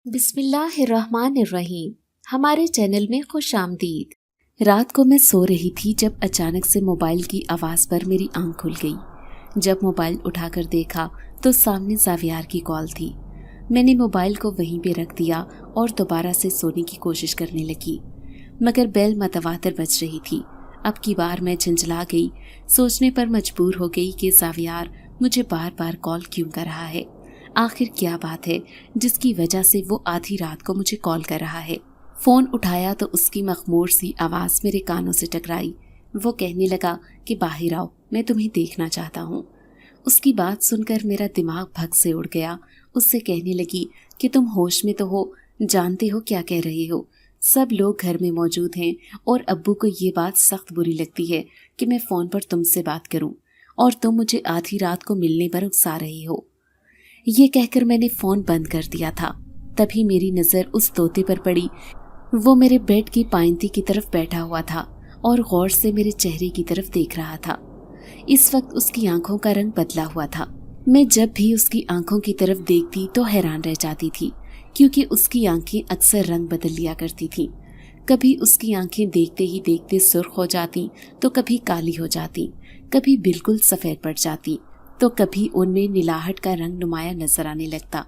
बिस्मिल्लाहिर्रहमानिर्रहीम। हमारे चैनल में खुश आमदीद। रात को मैं सो रही थी जब अचानक से मोबाइल की आवाज़ पर मेरी आंख खुल गई। जब मोबाइल उठाकर देखा तो सामने ज़ावियार की कॉल थी। मैंने मोबाइल को वहीं पे रख दिया और दोबारा से सोने की कोशिश करने लगी, मगर बेल मतवातर बज रही थी। अब की बार मैं झंझला गई, सोचने पर मजबूर हो गई कि ज़ावियार मुझे बार बार कॉल क्यों कर रहा है। आखिर क्या बात है जिसकी वजह से वो आधी रात को मुझे कॉल कर रहा है। फ़ोन उठाया तो उसकी मखमूर सी आवाज़ मेरे कानों से टकराई। वो कहने लगा कि बाहर आओ, मैं तुम्हें देखना चाहता हूँ। उसकी बात सुनकर मेरा दिमाग भग से उड़ गया। उससे कहने लगी कि तुम होश में तो हो, जानते हो क्या कह रहे हो। सब लोग घर में मौजूद हैं और अब्बू को ये बात सख्त बुरी लगती है कि मैं फ़ोन पर तुमसे बात करूं और तुम मुझे आधी रात को मिलने पर उकसा रही हो। ये कहकर मैंने फ़ोन बंद कर दिया था। तभी मेरी नज़र उस तोते पर पड़ी। वो मेरे बेड की पायंती की तरफ बैठा हुआ था और गौर से मेरे चेहरे की तरफ देख रहा था। इस वक्त उसकी आंखों का रंग बदला हुआ था। मैं जब भी उसकी आंखों की तरफ देखती तो हैरान रह जाती थी, क्योंकि उसकी आंखें अक्सर रंग बदल लिया करती थीं। कभी उसकी आंखें देखते ही देखते सुर्ख हो जाती, तो कभी काली हो जाती, कभी बिल्कुल सफ़ेद पड़ जाती, तो कभी उनमें नीलाहट का रंग नुमाया नजर आने लगता।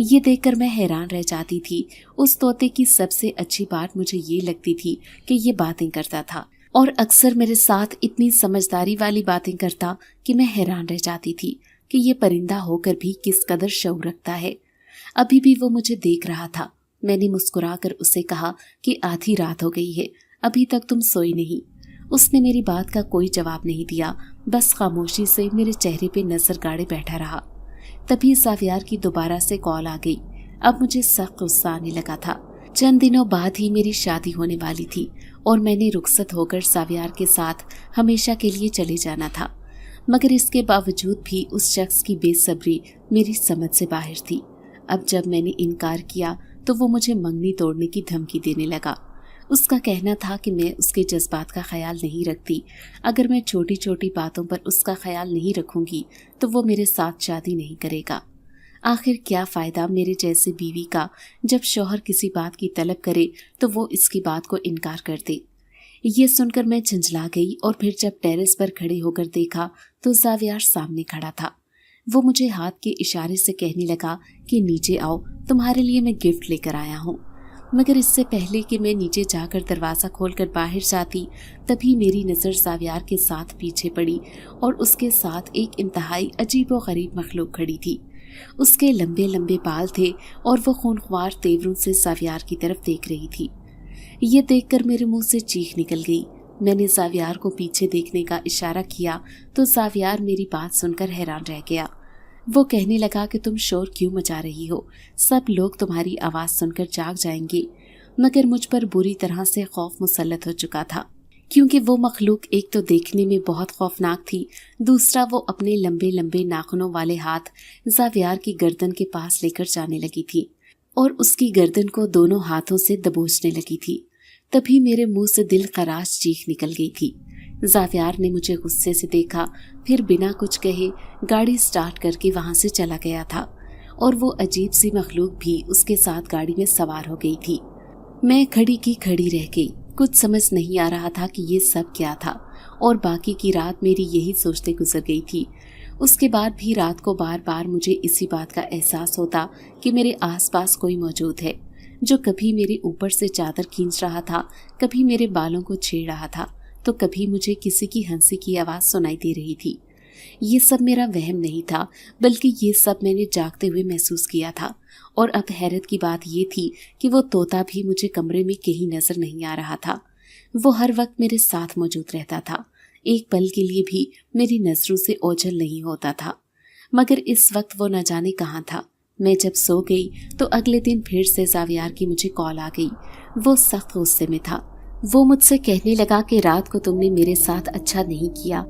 ये देखकर मैं हैरान रह जाती थी। उस तोते की सबसे अच्छी बात मुझे ये लगती थी कि ये बातें करता था और अक्सर मेरे साथ इतनी समझदारी वाली बातें करता कि मैं हैरान रह जाती थी कि ये परिंदा होकर भी किस कदर शऊर रखता है। अभी भी वो मुझे देख रहा था। मैंने मुस्कुराकर उसे कहा कि आधी रात हो गई है, अभी तक तुम सोई नहीं। उसने मेरी बात का कोई जवाब नहीं दिया, बस खामोशी से मेरे चेहरे पे नजर गाड़े बैठा रहा। तभी ज़ावियार की दोबारा से कॉल आ गई। अब मुझे सख्त गुस्सा आने लगा था। चंद दिनों बाद ही मेरी शादी होने वाली थी और मैंने रुखसत होकर ज़ावियार के साथ हमेशा के लिए चले जाना था, मगर इसके बावजूद भी उस शख्स की बेसब्री मेरी समझ से बाहर थी। अब जब मैंने इनकार किया तो वो मुझे मंगनी तोड़ने की धमकी देने लगा। उसका कहना था कि मैं उसके जज्बात का ख्याल नहीं रखती। अगर मैं छोटी छोटी बातों पर उसका ख्याल नहीं रखूंगी तो वो मेरे साथ शादी नहीं करेगा। आखिर क्या फ़ायदा मेरे जैसे बीवी का जब शौहर किसी बात की तलब करे तो वो इसकी बात को इनकार कर दे। ये सुनकर मैं झंझला गई और फिर जब टेरेस पर खड़े होकर देखा तो ज़ावियार सामने खड़ा था। वो मुझे हाथ के इशारे से कहने लगा कि नीचे आओ, तुम्हारे लिए मैं गिफ्ट लेकर आया हूँ। मगर इससे पहले कि मैं नीचे जाकर दरवाज़ा खोलकर बाहर जाती, तभी मेरी नज़र ज़ावियार के साथ पीछे पड़ी और उसके साथ एक इंतहाई अजीब व गरीब मखलूक खड़ी थी। उसके लंबे लंबे बाल थे और वो खूनख्वार तेवरों से ज़ावियार की तरफ देख रही थी। ये देखकर मेरे मुंह से चीख निकल गई। मैंने ज़ावियार को पीछे देखने का इशारा किया तो ज़ावियार मेरी बात सुनकर हैरान रह गया। वो कहने लगा कि तुम शोर क्यों मचा रही हो, सब लोग तुम्हारी आवाज़ सुनकर जाग जाएंगे। मगर मुझ पर बुरी तरह से खौफ मुसल्लत हो चुका था, क्योंकि वो मखलूक एक तो देखने में बहुत खौफनाक थी, दूसरा वो अपने लंबे लंबे नाखूनों वाले हाथ ज़ावियार की गर्दन के पास लेकर जाने लगी थी और उसकी गर्दन को दोनों हाथों से दबोचने लगी थी। तभी मेरे मुंह से दिल खराश चीख निकल गई थी। ज़ावियार ने मुझे गुस्से से देखा, फिर बिना कुछ कहे गाड़ी स्टार्ट करके वहाँ से चला गया था और वो अजीब सी मखलूक भी उसके साथ गाड़ी में सवार हो गई थी। मैं खड़ी की खड़ी रह गई। कुछ समझ नहीं आ रहा था कि ये सब क्या था और बाकी की रात मेरी यही सोचते गुजर गई थी। उसके बाद भी रात को बार बार मुझे इसी बात का एहसास होता कि मेरे आसपास कोई मौजूद है, जो कभी मेरे ऊपर से चादर खींच रहा था, कभी मेरे बालों को छेड़ रहा था, तो कभी मुझे किसी की हंसी की आवाज़ सुनाई दे रही थी। ये सब मेरा वहम नहीं था, बल्कि ये सब मैंने जागते हुए महसूस किया था। और अब हैरत की बात ये थी कि वो तोता भी मुझे कमरे में कहीं नजर नहीं आ रहा था। वो हर वक्त मेरे साथ मौजूद रहता था, एक पल के लिए भी मेरी नजरों से ओझल नहीं होता था। मगर इस वक्त वो न जाने कहाँ था। मैं जब सो गई तो अगले दिन फिर से ज़ावियार की मुझे कॉल आ गई। वो सख्त गुस्से में था। वो मुझसे कहने लगा कि रात को तुमने मेरे साथ अच्छा नहीं किया।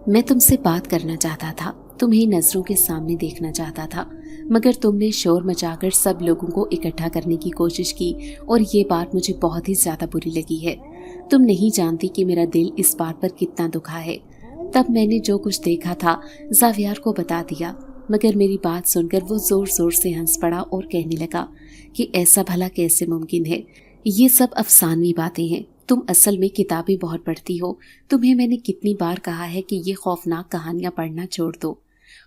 मैं तुमसे बात करना चाहता था, तुम्हें नज़रों के सामने देखना चाहता था, मगर तुमने शोर मचाकर सब लोगों को इकट्ठा करने की कोशिश की और ये बात मुझे बहुत ही ज़्यादा बुरी लगी है। तुम नहीं जानती कि मेरा दिल इस बात पर कितना दुखा है। तब मैंने जो कुछ देखा था ज़ावियार को बता दिया, मगर मेरी बात सुनकर वो ज़ोर ज़ोर से हंस पड़ा और कहने लगा کہ ऐसा भला कैसे मुमकिन है, ये सब अफसानवी बातें हैं। तुम असल में किताबें बहुत पढ़ती हो। तुम्हें मैंने कितनी बार कहा है कि ये खौफनाक कहानियाँ पढ़ना छोड़ दो।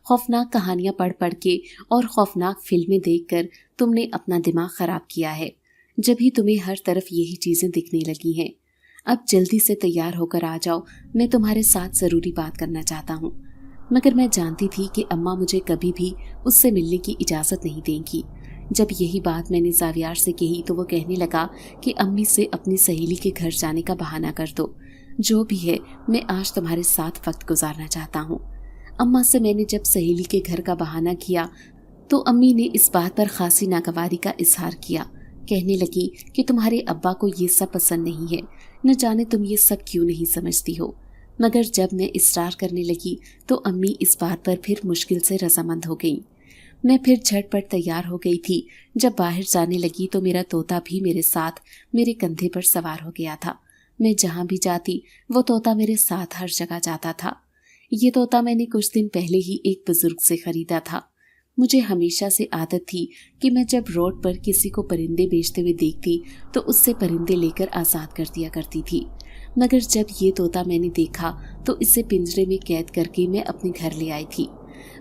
खौफनाक कहानियाँ पढ़ पढ़ के और खौफनाक फिल्में देखकर तुमने अपना दिमाग खराब किया है। जब ही तुम्हें हर तरफ यही चीज़ें दिखने लगी हैं। अब जल्दी से तैयार होकर आ जाओ, मैं तुम्हारे साथ ज़रूरी बात करना चाहता हूँ। मगर मैं जानती थी कि अम्मा मुझे कभी भी उससे मिलने की इजाज़त नहीं देंगी। जब यही बात मैंने ज़ावियार से कही तो वो कहने लगा कि अम्मी से अपनी सहेली के घर जाने का बहाना कर दो। जो भी है, मैं आज तुम्हारे साथ वक्त गुजारना चाहता हूँ। अम्मा से मैंने जब सहेली के घर का बहाना किया तो अम्मी ने इस बात पर खासी नागवारी का इजहार किया। कहने लगी कि तुम्हारे अब्बा को ये सब पसंद नहीं है, न जाने तुम ये सब क्यों नहीं समझती हो। मगर जब मैं इसरार करने लगी तो अम्मी इस बात पर फिर मुश्किल से रजामंद हो गई। मैं फिर झटपट तैयार हो गई थी। जब बाहर जाने लगी तो मेरा तोता भी मेरे साथ मेरे कंधे पर सवार हो गया था। मैं जहाँ भी जाती वो तोता मेरे साथ हर जगह जाता था। ये तोता मैंने कुछ दिन पहले ही एक बुजुर्ग से खरीदा था। मुझे हमेशा से आदत थी कि मैं जब रोड पर किसी को परिंदे बेचते हुए देखती तो उससे परिंदे लेकर आज़ाद कर दिया करती थी। मगर जब ये तोता मैंने देखा तो इसे पिंजरे में कैद करके मैं अपने घर ले आई थी।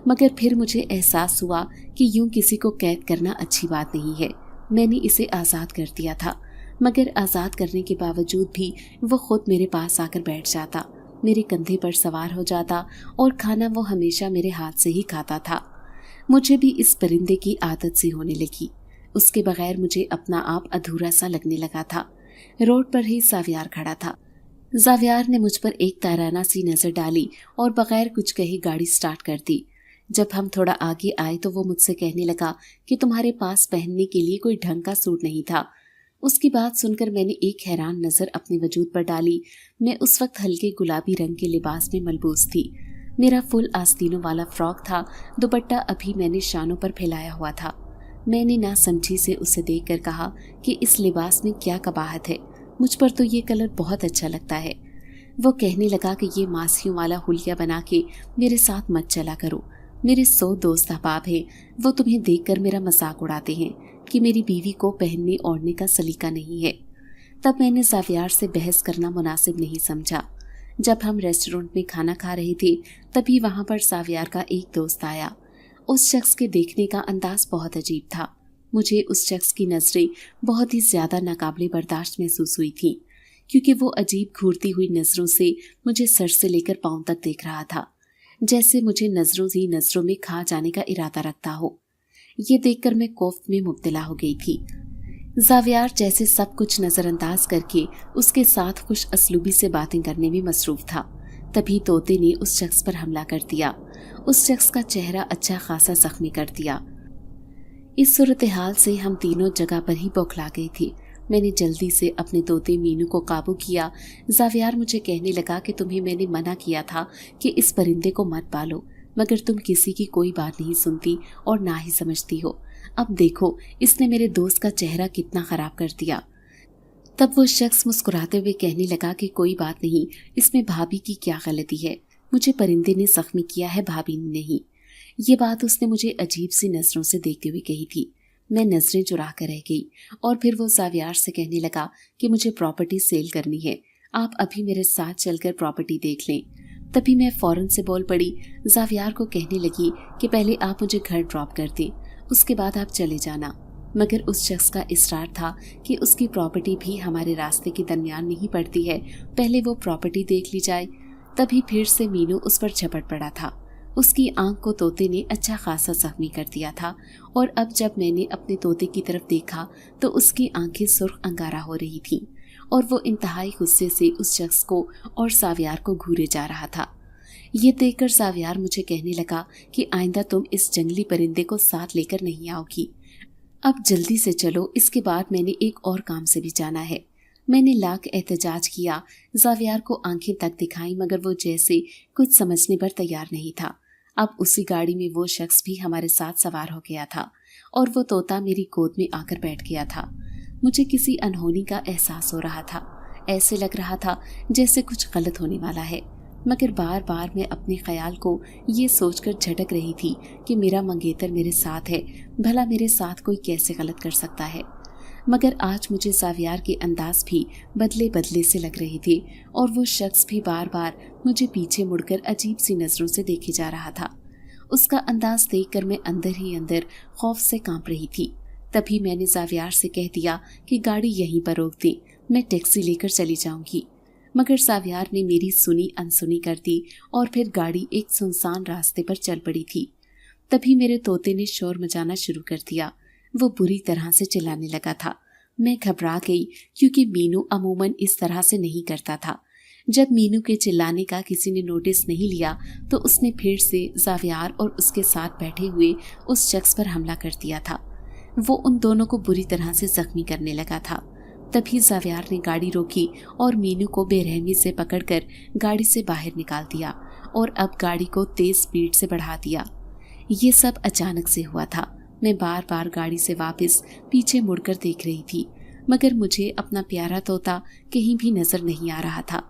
मगर फिर मुझे एहसास हुआ कि यूं किसी को कैद करना अच्छी बात नहीं है। मैंने इसे आज़ाद कर दिया था, मगर आज़ाद करने के बावजूद भी वो खुद मेरे पास आकर बैठ जाता, मेरे कंधे पर सवार हो जाता और खाना वो हमेशा मेरे हाथ से ही खाता था। मुझे भी इस परिंदे की आदत सी होने लगी। उसके बगैर मुझे अपना आप अधूरा सा लगने लगा था। रोड पर ही ज़ावियार खड़ा था। ज़ावियार ने मुझ पर एक ताराना सी नज़र डाली और बगैर कुछ कहे गाड़ी स्टार्ट कर दी। जब हम थोड़ा आगे आए तो वो मुझसे कहने लगा कि तुम्हारे पास पहनने के लिए कोई ढंग का सूट नहीं था। उसकी बात सुनकर मैंने एक हैरान नज़र अपने वजूद पर डाली। मैं उस वक्त हल्के गुलाबी रंग के लिबास में मलबूस थी। मेरा फुल आस्तीनों वाला फ्रॉक था। दुपट्टा अभी मैंने शानों पर फैलाया हुआ था। मैंने नासमझी से उसे देखकर कहा कि इस लिबास में क्या कबाहत है, मुझ पर तो ये कलर बहुत अच्छा लगता है। वो कहने लगा कि ये मासियों वाला हुलिया बना के मेरे साथ मत चला करो। मेरे 100 दोस्त अहबाब हैं, वो तुम्हें देखकर मेरा मजाक उड़ाते हैं कि मेरी बीवी को पहनने ओढ़ने का सलीका नहीं है। तब मैंने ज़ावियार से बहस करना मुनासिब नहीं समझा। जब हम रेस्टोरेंट में खाना खा रहे थे तभी वहाँ पर ज़ावियार का एक दोस्त आया। उस शख्स के देखने का अंदाज बहुत अजीब था। मुझे उस शख्स की नज़रें बहुत ही ज़्यादा नाकाबिले बर्दाश्त महसूस हुई थी, क्योंकि वो अजीब घूरती हुई नज़रों से मुझे सर से लेकर पाँव तक देख रहा था, जैसे मुझे नज़रों ही नज़रों में खा जाने का इरादा रखता हो। ये देखकर मैं कोफ्त में मुब्तला हो गई थी। ज़ावियार जैसे सब कुछ नज़रअंदाज करके उसके साथ खुश असलूबी से बातें करने में मसरूफ़ था। तभी तोते ने उस शख्स पर हमला कर दिया। उस शख्स का चेहरा अच्छा खासा जख्मी कर दिया। इस सूरत हाल से हम तीनों जगह पर ही बौखला गए थे। मैंने जल्दी से अपने तोते मीनू को काबू किया। ज़ावियार मुझे कहने लगा कि तुम्हें मैंने मना किया था कि इस परिंदे को मत पालो, मगर तुम किसी की कोई बात नहीं सुनती और ना ही समझती हो। अब देखो, इसने मेरे दोस्त का चेहरा कितना ख़राब कर दिया। तब वो शख्स मुस्कुराते हुए कहने लगा कि कोई बात नहीं, इसमें भाभी की क्या गलती है, मुझे परिंदे ने जख्मी किया है, भाभी ने नहीं। ये बात उसने मुझे अजीब सी नज़रों से देखते हुए कही थी। मैं नज़रें चुरा कर रह गई और फिर वो ज़ावियार से कहने लगा कि मुझे प्रॉपर्टी सेल करनी है, आप अभी मेरे साथ चलकर प्रॉपर्टी देख लें। तभी मैं फ़ौरन से बोल पड़ी। ज़ावियार को कहने लगी कि पहले आप मुझे घर ड्रॉप कर दें, उसके बाद आप चले जाना। मगर उस शख्स का इसरार था कि उसकी प्रॉपर्टी भी हमारे रास्ते के दरमियान नहीं पड़ती है, पहले वो प्रॉपर्टी देख ली जाए। तभी फिर से मीनू उस पर झपट पड़ा था। उसकी आंख को तोते ने अच्छा खासा जख्मी कर दिया था और अब जब मैंने अपने तोते की तरफ देखा तो उसकी आंखें सुर्ख अंगारा हो रही थीं और वो इंतहाई गुस्से से उस शख्स को और ज़ावियार को घूरे जा रहा था। ये देखकर ज़ावियार मुझे कहने लगा कि आइंदा तुम इस जंगली परिंदे को साथ लेकर नहीं आओगी, अब जल्दी से चलो, इसके बाद मैंने एक और काम से भी जाना है। मैंने लाख एहतजाज किया, ज़ावियार को आंखें तक दिखाई, मगर वो जैसे कुछ समझने पर तैयार नहीं था। अब उसी गाड़ी में वो शख्स भी हमारे साथ सवार हो गया था और वो तोता मेरी गोद में आकर बैठ गया था। मुझे किसी अनहोनी का एहसास हो रहा था। ऐसे लग रहा था जैसे कुछ गलत होने वाला है। मगर बार बार मैं अपने ख्याल को ये सोचकर झटक रही थी कि मेरा मंगेतर मेरे साथ है, भला मेरे साथ कोई कैसे गलत कर सकता है। मगर आज मुझे ज़ावियार के अंदाज भी बदले बदले से लग रहे थे और वो शख्स भी बार बार मुझे पीछे मुड़कर अजीब सी नज़रों से देखे जा रहा था। उसका अंदाज देखकर मैं अंदर ही अंदर खौफ से कांप रही थी। तभी मैंने ज़ावियार से कह दिया कि गाड़ी यहीं पर रोक दे, मैं टैक्सी लेकर चली जाऊंगी। मगर ज़ावियार ने मेरी सुनी अनसुनी कर दी और फिर गाड़ी एक सुनसान रास्ते पर चल पड़ी थी। तभी मेरे तोते ने शोर मचाना शुरू कर दिया। वो बुरी तरह से चिल्लाने लगा था। मैं घबरा गई क्योंकि मीनू अमूमन इस तरह से नहीं करता था। जब मीनू के चिल्लाने का किसी ने नोटिस नहीं लिया तो उसने फिर से ज़ावियार और उसके साथ बैठे हुए उस शख्स पर हमला कर दिया था। वो उन दोनों को बुरी तरह से जख्मी करने लगा था। तभी ज़ावियार ने गाड़ी रोकी और मीनू को बेरहमी से पकड़कर गाड़ी से बाहर निकाल दिया और अब गाड़ी को तेज स्पीड से बढ़ा दिया। ये सब अचानक से हुआ था। मैं बार बार गाड़ी से वापस पीछे मुड़कर देख रही थी, मगर मुझे अपना प्यारा तोता कहीं भी नजर नहीं आ रहा था।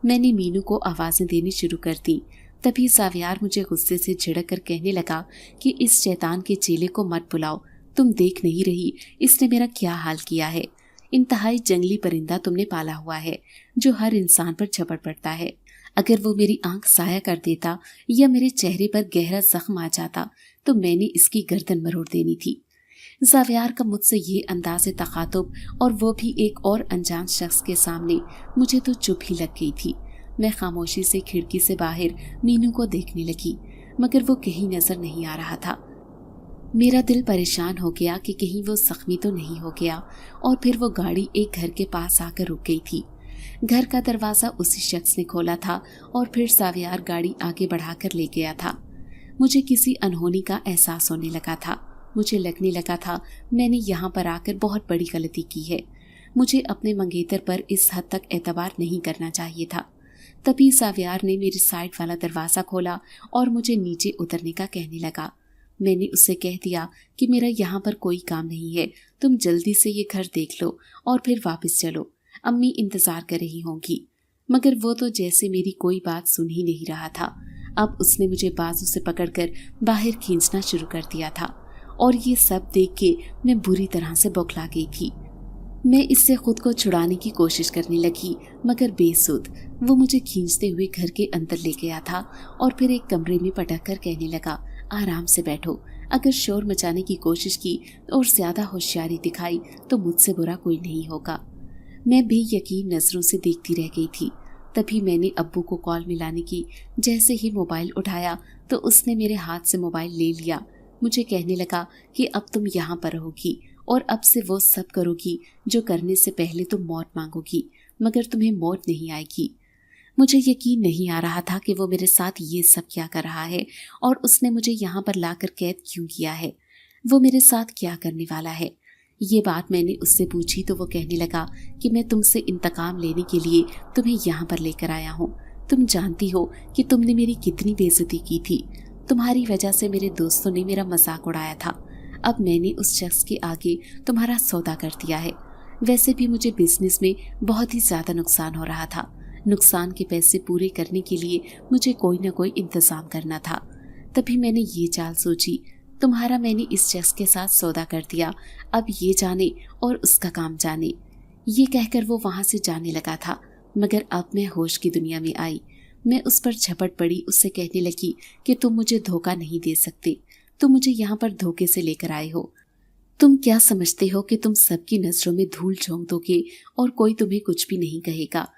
मैंने मीनू को आवाज़ें देनी शुरू कर दी। तभी ज़ावियार मुझे गुस्से से झिड़क कर कहने लगा कि इस शैतान के चेले को मत बुलाओ, तुम देख नहीं रही इसने मेरा क्या हाल किया है। इंतहाई जंगली परिंदा तुमने पाला हुआ है जो हर इंसान पर झपट पड़ता है। अगर वो मेरी आंख साया कर देता या मेरे चेहरे पर गहरा जख्म आ जाता तो मैंने इसकी गर्दन मरोड़ देनी थी। ज़ावियार का मुझसे ये अंदाज़े तखातुब और वो भी एक और अनजान शख्स के सामने मुझे तो चुप ही लग गई थी। मैं खामोशी से खिड़की से बाहर मीनू को देखने लगी, मगर वो कहीं नजर नहीं आ रहा था। मेरा दिल परेशान हो गया कि कहीं वो जख्मी तो नहीं हो गया और फिर वो गाड़ी एक घर के पास आकर रुक गई थी। घर का दरवाज़ा उसी शख्स ने खोला था और फिर ज़ावियार गाड़ी आगे बढ़ाकर ले गया था। मुझे किसी अनहोनी का एहसास होने लगा था। मुझे लगने लगा था मैंने यहाँ पर आकर बहुत बड़ी गलती की है। मुझे अपने मंगेतर पर इस हद तक एतबार नहीं करना चाहिए था। तभी ज़ावियार ने मेरी साइड वाला दरवाज़ा खोला और मुझे नीचे उतरने का कहने लगा। मैंने उससे कह दिया कि मेरा यहाँ पर कोई काम नहीं है, तुम जल्दी से ये घर देख लो और फिर वापस चलो, अम्मी इंतज़ार कर रही होंगी। मगर वो तो जैसे मेरी कोई बात सुन ही नहीं रहा था। अब उसने मुझे बाजू से पकड़कर बाहर खींचना शुरू कर दिया था और ये सब देख के मैं बुरी तरह से बौखला गई थी। मैं इससे खुद को छुड़ाने की कोशिश करने लगी, मगर बेसुध। वो मुझे खींचते हुए घर के अंदर ले गया था और फिर एक कमरे में पटक कर कहने लगा, आराम से बैठो, अगर शोर मचाने की कोशिश की और ज्यादा होशियारी दिखाई तो मुझसे बुरा कोई नहीं होगा। मैं बेयकीन नजरों से देखती रह गई थी। तभी मैंने अब्बू को कॉल मिलाने की। जैसे ही मोबाइल उठाया तो उसने मेरे हाथ से मोबाइल ले लिया। मुझे कहने लगा कि अब तुम यहाँ पर रहोगी और अब से वो सब करोगी जो करने से पहले तुम मौत मांगोगी, मगर तुम्हें मौत नहीं आएगी। मुझे यकीन नहीं आ रहा था कि वो मेरे साथ ये सब क्या कर रहा है और उसने मुझे यहाँ पर लाकर कैद क्यों किया है। वो मेरे साथ क्या करने वाला है। ये बात मैंने उससे पूछी तो वो कहने लगा कि मैं तुमसे इंतकाम लेने के लिए तुम्हें यहाँ पर लेकर आया हूँ। तुम जानती हो कि तुमने मेरी कितनी बेइज्जती की थी। तुम्हारी वजह से मेरे दोस्तों ने मेरा मजाक उड़ाया था। अब मैंने उस शख्स के आगे तुम्हारा सौदा कर दिया है। वैसे भी मुझे बिजनेस में बहुत ही ज्यादा नुकसान हो रहा था। नुकसान के पैसे पूरे करने के लिए मुझे कोई न कोई इंतजाम करना था। तभी मैंने ये चाल सोची, तुम्हारा मैंने इस शख्स के साथ सौदा कर दिया, अब ये जाने और उसका काम जाने। ये कहकर वो वहां से जाने लगा था, मगर अब मैं होश की दुनिया में आई। मैं उस पर झपट पड़ी, उससे कहने लगी कि तुम मुझे धोखा नहीं दे सकते, तुम मुझे यहाँ पर धोखे से लेकर आए हो। तुम क्या समझते हो कि तुम सबकी नजरों में धूल झोंक दोगे और कोई तुम्हें कुछ भी नहीं कहेगा?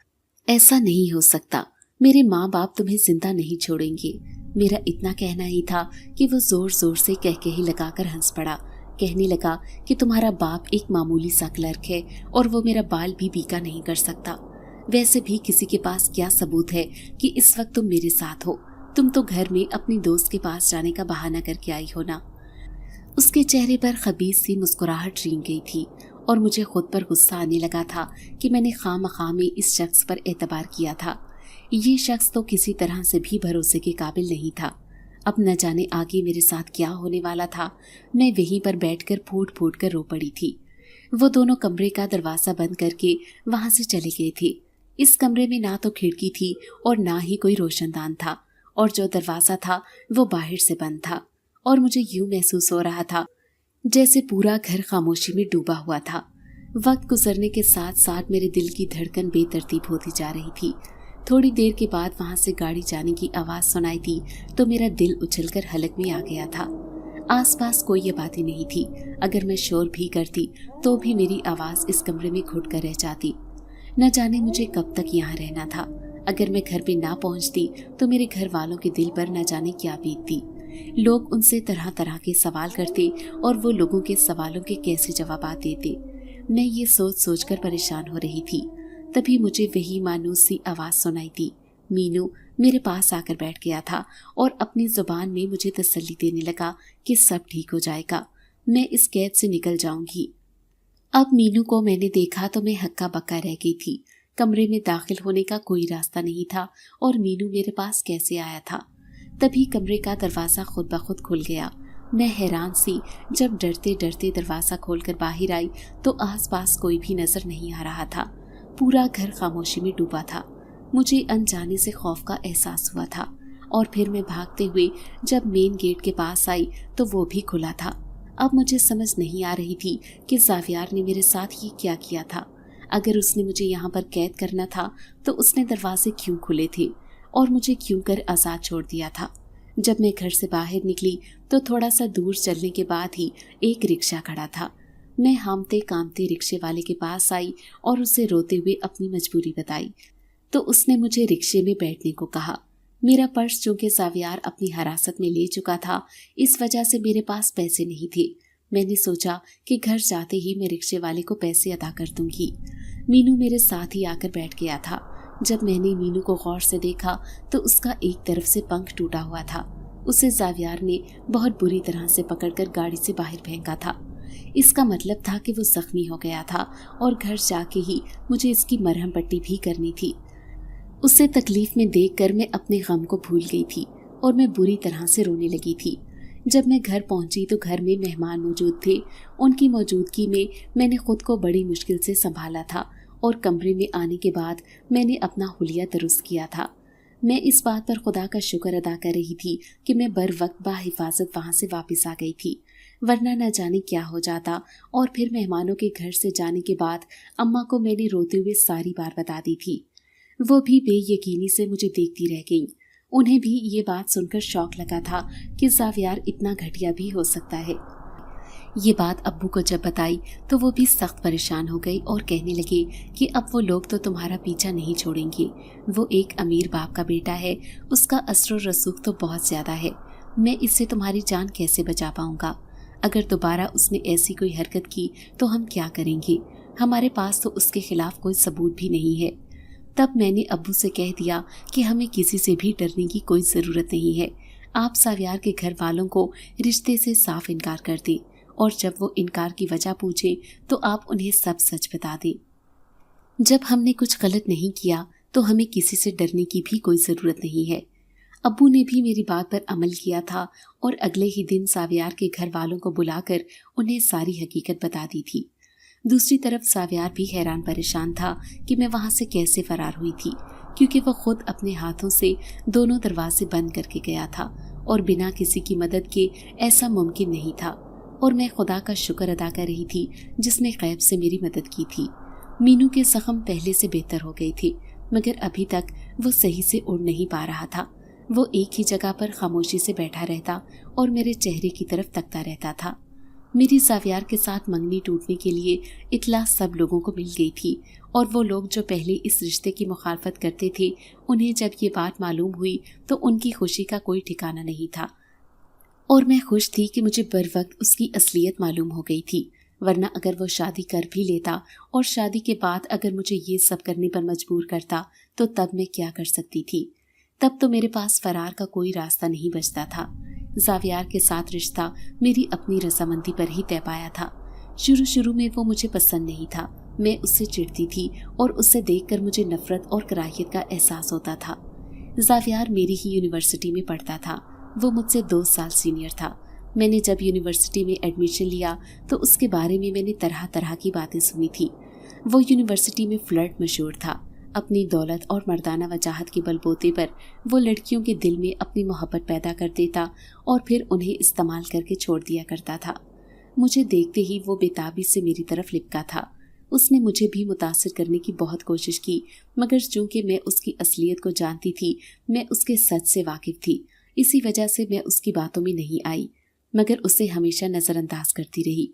ऐसा नहीं हो सकता। मेरे माँ बाप तुम्हें जिंदा नहीं छोड़ेंगे। मेरा इतना कहना ही था कि वो जोर जोर से कह के ही लगाकर हंस पड़ा। कहने लगा कि तुम्हारा बाप एक मामूली सा क्लर्क है और वो मेरा बाल भी बीका नहीं कर सकता। वैसे भी किसी के पास क्या सबूत है कि इस वक्त तुम मेरे साथ हो? तुम तो घर में अपनी दोस्त के पास जाने का बहाना करके आई हो ना। उसके चेहरे पर खबीस सी मुस्कुराहट रेंग गई थी और मुझे खुद पर गुस्सा आने लगा था कि मैंने खामखा में इस शख्स पर एतबार किया था। ये शख्स तो किसी तरह से भी भरोसे के काबिल नहीं था। अब न जाने आगे मेरे साथ क्या होने वाला था। मैं वहीं पर बैठकर फूट फूट कर रो पड़ी थी। वो दोनों कमरे का दरवाज़ा बंद करके वहां से चले गए थे। इस कमरे में ना तो खिड़की थी और ना ही कोई रोशनदान था, और जो दरवाजा था वो बाहर से बंद था, और मुझे यूं महसूस हो रहा था जैसे पूरा घर खामोशी में डूबा हुआ था। वक्त गुजरने के साथ साथ मेरे दिल की धड़कन बेतरतीब होती जा रही थी। थोड़ी देर के बाद वहां से गाड़ी जाने की आवाज सुनाई दी तो मेरा दिल उछलकर हलक में आ गया था। आसपास कोई आबादी नहीं थी। अगर मैं शोर भी करती तो भी मेरी आवाज इस कमरे में घुट कर रह जाती। न जाने मुझे कब तक यहाँ रहना था। अगर मैं घर पे ना पहुंचती तो मेरे घर वालों के दिल पर न जाने क्या बीतती। लोग उनसे तरह तरह के सवाल करते और वो लोगों के सवालों के कैसे जवाब देते। मैं ये सोच सोचकर परेशान हो रही थी। तभी मुझे वही मानूस सी आवाज सुनाई दी। मीनू मेरे पास आकर बैठ गया था और अपनी जुबान में मुझे तसल्ली देने लगा कि सब ठीक हो जाएगा, मैं इस कैद से निकल जाऊंगी। अब मीनू को मैंने देखा तो मैं हक्का बक्का रह गई थी। कमरे में दाखिल होने का कोई रास्ता नहीं था और मीनू मेरे पास कैसे आया था। तभी कमरे का दरवाजा खुद ब खुद खुल गया। मैं हैरान सी जब डरते डरते दरवाजा खोलकर बाहर आई तो आसपास कोई भी नजर नहीं आ रहा था। पूरा घर खामोशी में डूबा था। मुझे अनजाने से खौफ का एहसास हुआ था और फिर मैं भागते हुए जब मेन गेट के पास आई तो वो भी खुला था। अब मुझे समझ नहीं आ रही थी कि ज़ावियार ने मेरे साथ ये क्या किया था। अगर उसने मुझे यहाँ पर कैद करना था तो उसने दरवाजे क्यों खुले थे और मुझे क्यों कर आज़ाद छोड़ दिया था। जब मैं घर से बाहर निकली तो थोड़ा सा दूर चलने के बाद ही एक रिक्शा खड़ा था। मैं हामते कामते रिक्शे वाले के पास आई और उसे रोते हुए अपनी मजबूरी बताई तो उसने मुझे रिक्शे में बैठने को कहा। मेरा पर्स चूंकि ज़ावियार अपनी हिरासत में ले चुका था, इस वजह से मेरे पास पैसे नहीं थे। मैंने सोचा कि घर जाते ही मैं रिक्शे वाले को पैसे अदा कर दूंगी। मीनू मेरे साथ ही आकर बैठ गया था। जब मैंने मीनू को गौर से देखा तो उसका एक तरफ से पंख टूटा हुआ था। उसे ज़ावियार ने बहुत बुरी तरह से पकड़कर गाड़ी से बाहर फेंका था। इसका मतलब था कि वो जख्मी हो गया था और घर जाके ही मुझे इसकी मरहम पट्टी भी करनी थी। उसे तकलीफ में देखकर मैं अपने गम को भूल गई थी और मैं बुरी तरह से रोने लगी थी। जब मैं घर पहुंची तो घर में मेहमान मौजूद थे। उनकी मौजूदगी में मैंने खुद को बड़ी मुश्किल से संभाला था और कमरे में आने के बाद मैंने अपना हुलिया दुरुस्त किया था। मैं इस बात पर खुदा का शुक्र अदा कर रही थी कि मैं बर वक्त बाहिफाजत वहाँ से वापस आ गई थी, वरना न जाने क्या हो जाता। और फिर मेहमानों के घर से जाने के बाद अम्मा को मैंने रोते हुए सारी बात बता दी थी। वो भी बेयकीनी से मुझे देखती रह गईं। उन्हें भी ये बात सुनकर शौक लगा था कि ज़ावियार इतना घटिया भी हो सकता है। ये बात अब्बू को जब बताई तो वो भी सख्त परेशान हो गई और कहने लगे कि अब वो लोग तो तुम्हारा पीछा नहीं छोड़ेंगे। वो एक अमीर बाप का बेटा है, उसका असर रसूख तो बहुत ज़्यादा है। मैं इससे तुम्हारी जान कैसे बचा पाऊँगा? अगर दोबारा उसने ऐसी कोई हरकत की तो हम क्या करेंगे? हमारे पास तो उसके खिलाफ कोई सबूत भी नहीं है। तब मैंने अब्बू से कह दिया कि हमें किसी से भी डरने की कोई ज़रूरत नहीं है। आप ज़ावियार के घर वालों को रिश्ते से साफ इनकार कर दें और जब वो इनकार की वजह पूछे तो आप उन्हें सब सच बता दें। जब हमने कुछ गलत नहीं किया तो हमें किसी से डरने की भी कोई ज़रूरत नहीं है। अब्बू ने भी मेरी बात पर अमल किया था और अगले ही दिन ज़ावियार के घर वालों को बुलाकर उन्हें सारी हकीकत बता दी थी। दूसरी तरफ ज़ावियार भी हैरान परेशान था कि मैं वहाँ से कैसे फरार हुई थी, क्योंकि वह खुद अपने हाथों से दोनों दरवाजे बंद करके गया था और बिना किसी की मदद के ऐसा मुमकिन नहीं था। और मैं खुदा का शुक्र अदा कर रही थी जिसने गैब से मेरी मदद की थी। मीनू के जख्म पहले से बेहतर हो गए थे, मगर अभी तक वो सही से उड़ नहीं पा रहा था। वो एक ही जगह पर खामोशी से बैठा रहता और मेरे चेहरे की तरफ तकता रहता था। मेरी ज़ावियार के साथ मंगनी टूटने के लिए इत्तला सब लोगों को मिल गई थी और वो लोग जो पहले इस रिश्ते की मुखालफत करते थे, उन्हें जब ये बात मालूम हुई तो उनकी खुशी का कोई ठिकाना नहीं था। और मैं खुश थी कि मुझे बर वक्त उसकी असलियत मालूम हो गई थी, वरना अगर वो शादी कर भी लेता और शादी के बाद अगर मुझे ये सब करने पर मजबूर करता तो तब मैं क्या कर सकती थी? तब तो मेरे पास फरार का कोई रास्ता नहीं बचता था। ज़ावियार के साथ रिश्ता मेरी अपनी रजामंदी पर ही तय पाया था। शुरू में वो मुझे पसंद नहीं था। मैं उससे चिढ़ती थी और उससे देखकर मुझे नफरत और कराहियत का एहसास होता था। ज़ावियार मेरी ही यूनिवर्सिटी में पढ़ता था। वो मुझसे 2 साल सीनियर था। मैंने जब यूनिवर्सिटी में एडमिशन लिया तो उसके बारे में मैंने तरह तरह की बातें सुनी थी। वो यूनिवर्सिटी में फ्लर्ट मशहूर था। अपनी दौलत और मर्दाना वजाहत के बलबूते पर वो लड़कियों के दिल में अपनी मोहब्बत पैदा कर देता और फिर उन्हें इस्तेमाल करके छोड़ दिया करता था। मुझे देखते ही वो बेताबी से मेरी तरफ लिपका था। उसने मुझे भी मुतासिर करने की बहुत कोशिश की, मगर चूंकि मैं उसकी असलियत को जानती थी, मैं उसके सच से वाकिफ थी, इसी वजह से मैं उसकी बातों में नहीं आई, मगर उसे हमेशा नज़रअंदाज करती रही।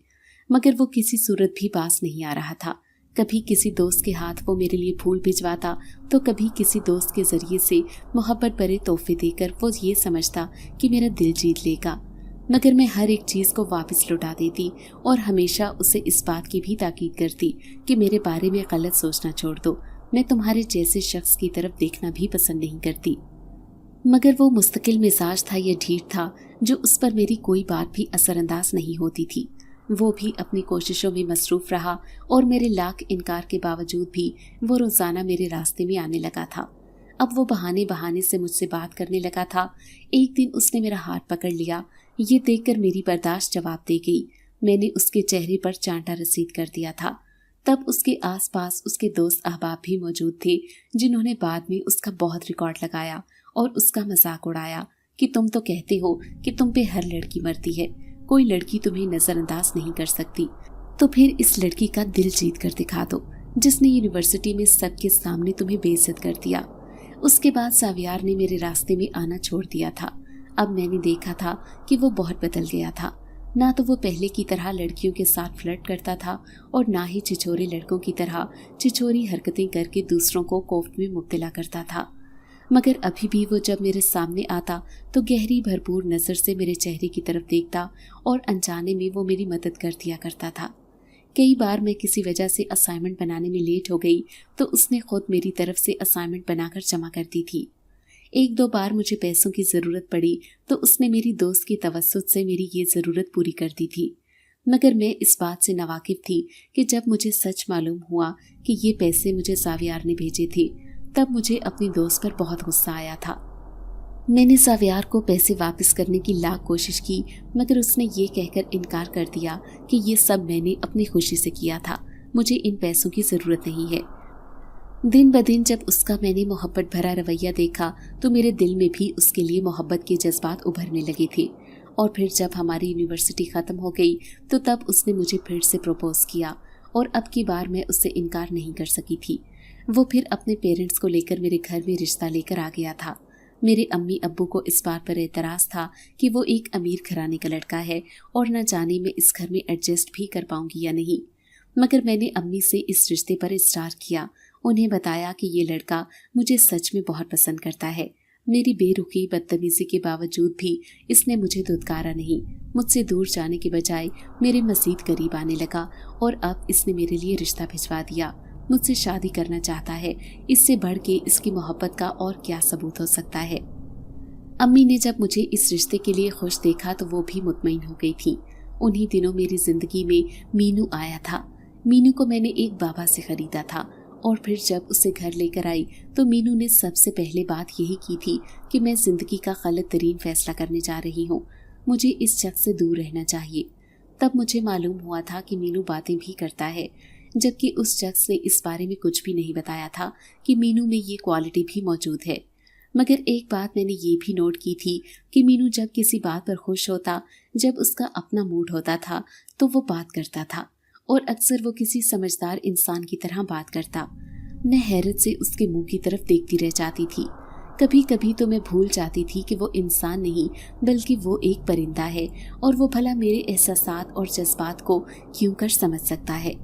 मगर वो किसी सूरत भी पास नहीं आ रहा था। कभी किसी दोस्त के हाथ वो मेरे लिए फूल भिजवाता, तो कभी किसी दोस्त के जरिए से मोहब्बत भरे तोहफे देकर वो ये समझता कि मेरा दिल जीत लेगा। मगर मैं हर एक चीज़ को वापस लौटा देती और हमेशा उसे इस बात की भी ताकीद करती कि मेरे बारे में गलत सोचना छोड़ दो, मैं तुम्हारे जैसे शख्स की तरफ देखना भी पसंद नहीं करती। मगर वो मुस्तकिल मिजाज था या ढीठ था जो उस पर मेरी कोई बात भी असरअंदाज नहीं होती थी। वो भी अपनी कोशिशों में मसरूफ़ रहा और मेरे लाख इनकार के बावजूद भी वो रोज़ाना मेरे रास्ते में आने लगा था। अब वो बहाने बहाने से मुझसे बात करने लगा था। एक दिन उसने मेरा हाथ पकड़ लिया। ये देखकर मेरी बर्दाश्त जवाब दे गई। मैंने उसके चेहरे पर चांटा रसीद कर दिया था। तब उसके आसपास उसके दोस्त अहबाब भी मौजूद थे, जिन्होंने बाद में उसका बहुत रिकॉर्ड लगाया और उसका मजाक उड़ाया कि तुम तो कहते हो कि तुम पे हर लड़की मरती है, कोई लड़की तुम्हें नज़रअंदाज नहीं कर सकती, तो फिर इस लड़की का दिल जीत कर दिखा दो जिसने यूनिवर्सिटी में सबके सामने तुम्हें बेइज्जत कर दिया। उसके बाद सावियार ने मेरे रास्ते में आना छोड़ दिया था। अब मैंने देखा था कि वो बहुत बदल गया था। ना तो वो पहले की तरह लड़कियों के साथ फ्लर्ट करता था और ना ही छिछोरे लड़कों की तरह छिछोरी हरकतें करके दूसरों को कोफ्त में मुब्तला करता था। मगर अभी भी वो जब मेरे सामने आता तो गहरी भरपूर नज़र से मेरे चेहरे की तरफ देखता और अनजाने में वो मेरी मदद कर दिया करता था। कई बार मैं किसी वजह से असाइनमेंट बनाने में लेट हो गई तो उसने खुद मेरी तरफ से असाइनमेंट बनाकर जमा कर दी थी। एक दो बार मुझे पैसों की ज़रूरत पड़ी तो उसने मेरी दोस्त की तवस्सुत से मेरी ये ज़रूरत पूरी कर दी थी। मगर मैं इस बात से नावाकिफ थी कि जब मुझे सच मालूम हुआ कि ये पैसे मुझे सावियार ने भेजे थे, तब मुझे अपनी दोस्त पर बहुत गुस्सा आया था। मैंने सावियार को पैसे वापस करने की लाख कोशिश की, मगर उसने ये कहकर इनकार कर दिया कि ये सब मैंने अपनी खुशी से किया था, मुझे इन पैसों की ज़रूरत नहीं है। दिन ब दिन जब उसका मैंने मोहब्बत भरा रवैया देखा तो मेरे दिल में भी उसके लिए मोहब्बत के जज्बात उभरने लगे थे। और फिर जब हमारी यूनिवर्सिटी ख़त्म हो गई तो तब उसने मुझे फिर से प्रपोज किया और अब की बार मैं उससे इनकार नहीं कर सकी थी। वो फिर अपने पेरेंट्स को लेकर मेरे घर में रिश्ता लेकर आ गया था। मेरे अम्मी अब्बू को इस बात पर एतराज़ था कि वो एक अमीर घराने का लड़का है और न जाने मैं इस घर में एडजस्ट भी कर पाऊंगी या नहीं। मगर मैंने अम्मी से इस रिश्ते पर इस्रार किया, उन्हें बताया कि ये लड़का मुझे सच में बहुत पसंद करता है। मेरी बेरुखी बदतमीजी के बावजूद भी इसने मुझे धुतकारा नहीं, मुझसे दूर जाने के बजाय मेरे मज़ीद करीब आने लगा और अब इसने मेरे लिए रिश्ता भिजवा दिया। मुझसे शादी करना चाहता है। इससे बढ़ के इसकी मोहब्बत का और क्या सबूत हो सकता है। अम्मी ने जब मुझे इस रिश्ते के लिए खुश देखा तो वो भी मुतमईन हो गई थी। उन्हीं दिनों मेरी ज़िंदगी में मीनू आया था। मीनू को मैंने एक बाबा से ख़रीदा था और फिर जब उसे घर लेकर आई तो मीनू ने सबसे पहले बात यही की थी कि मैं ज़िंदगी का गलत तरीन फैसला करने जा रही हूँ, मुझे इस शख्स से दूर रहना चाहिए। तब मुझे मालूम हुआ था कि मीनू बातें भी करता है, जबकि उस शख्स ने इस बारे में कुछ भी नहीं बताया था कि मीनू में ये क्वालिटी भी मौजूद है। मगर एक बात मैंने ये भी नोट की थी कि मीनू जब किसी बात पर खुश होता, जब उसका अपना मूड होता था तो वो बात करता था और अक्सर वो किसी समझदार इंसान की तरह बात करता। मैं हैरत से उसके मुंह की तरफ देखती रह जाती थी। कभी कभी तो मैं भूल जाती थी कि वो इंसान नहीं बल्कि वो एक परिंदा है और वो भला मेरे एहसासात और जज्बात को क्यों कर समझ सकता है।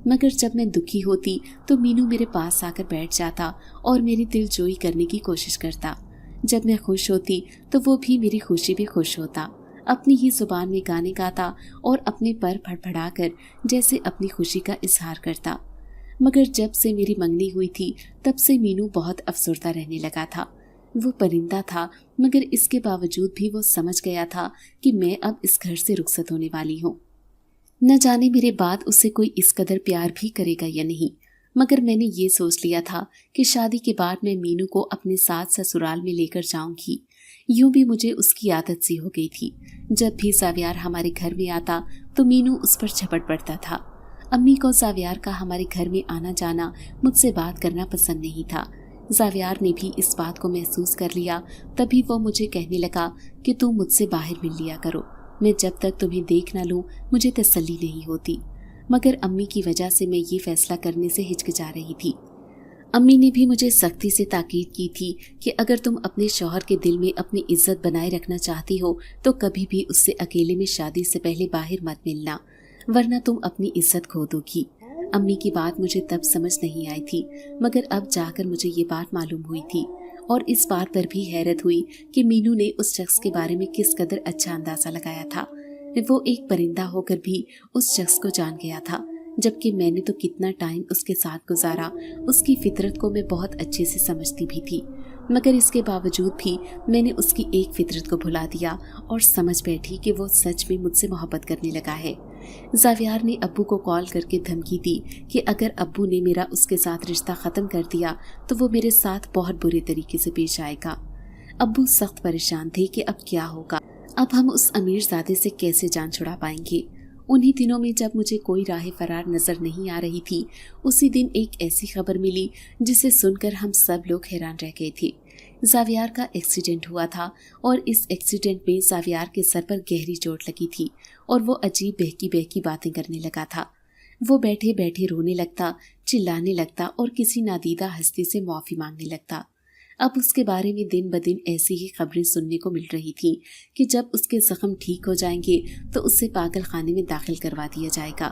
मगर जब मैं दुखी होती तो मीनू मेरे पास आकर बैठ जाता और मेरी दिलजोई करने की कोशिश करता। जब मैं खुश होती तो वो भी मेरी खुशी में खुश होता, अपनी ही जुबान में गाने गाता और अपने पर फड़फड़ा कर जैसे अपनी खुशी का इजहार करता। मगर जब से मेरी मंगनी हुई थी तब से मीनू बहुत अफसरदा रहने लगा था। वो परिंदा था, मगर इसके बावजूद भी वो समझ गया था कि मैं अब इस घर से रुखसत होने वाली हूँ। न जाने मेरे बाद उसे कोई इस कदर प्यार भी करेगा या नहीं, मगर मैंने ये सोच लिया था कि शादी के बाद मैं मीनू को अपने साथ ससुराल में लेकर जाऊंगी। यूं भी मुझे उसकी आदत सी हो गई थी। जब भी सावियार हमारे घर में आता तो मीनू उस पर झपट पड़ता था। अम्मी को जावियार का हमारे घर में आना जाना, मुझसे बात करना पसंद नहीं था। जावियार ने भी इस बात को महसूस कर लिया। तभी वो मुझे कहने लगा कि तुम मुझसे बाहर मिल लिया करो, मैं जब तक तुम्हें देख ना लूं मुझे तसल्ली नहीं होती। मगर अम्मी की वजह से मैं ये फैसला करने से हिचकिचा रही थी। अम्मी ने भी मुझे सख्ती से ताकीद की थी कि अगर तुम अपने शौहर के दिल में अपनी इज्जत बनाए रखना चाहती हो तो कभी भी उससे अकेले में शादी से पहले बाहर मत मिलना, वरना तुम अपनी इज्जत खो दोगी। अम्मी की बात मुझे तब समझ नहीं आई थी, मगर अब जाकर मुझे ये बात मालूम हुई थी। और इस बात पर भी हैरत हुई कि मीनू ने उस शख्स के बारे में किस कदर अच्छा अंदाजा लगाया था। वो एक परिंदा होकर भी उस शख्स को जान गया था, जबकि मैंने तो कितना टाइम उसके साथ गुजारा। उसकी फितरत को मैं बहुत अच्छे से समझती भी थी, मगर इसके बावजूद भी मैंने उसकी एक फितरत को भुला दिया और समझ बैठी कि वो सच में मुझसे मोहब्बत करने लगा है। जावियार ने अब्बू को कॉल करके धमकी दी कि अगर अब्बू ने मेरा उसके साथ रिश्ता ख़त्म कर दिया तो वो मेरे साथ बहुत बुरे तरीके से पेश आएगा। अब्बू सख्त परेशान थे कि अब क्या होगा, अब हम उस अमीरजादे से कैसे जान छुड़ा पाएंगे। उन्हीं दिनों में जब मुझे कोई राह फरार नजर नहीं आ रही थी, उसी दिन एक ऐसी खबर मिली जिसे सुनकर हम सब लोग हैरान रह गए थे। जावियार का एक्सीडेंट हुआ था और इस एक्सीडेंट में जावियार के सर पर गहरी चोट लगी थी और वो अजीब बहकी बहकी बातें करने लगा था। वो बैठे बैठे रोने लगता, चिल्लाने लगता और किसी नादीदा हस्ती से माफ़ी मांगने लगता। अब उसके बारे में दिन ब दिन ऐसी ही खबरें सुनने को मिल रही थी कि जब उसके जख्म ठीक हो जाएंगे तो उससे पागल खाने में दाखिल करवा दिया जाएगा।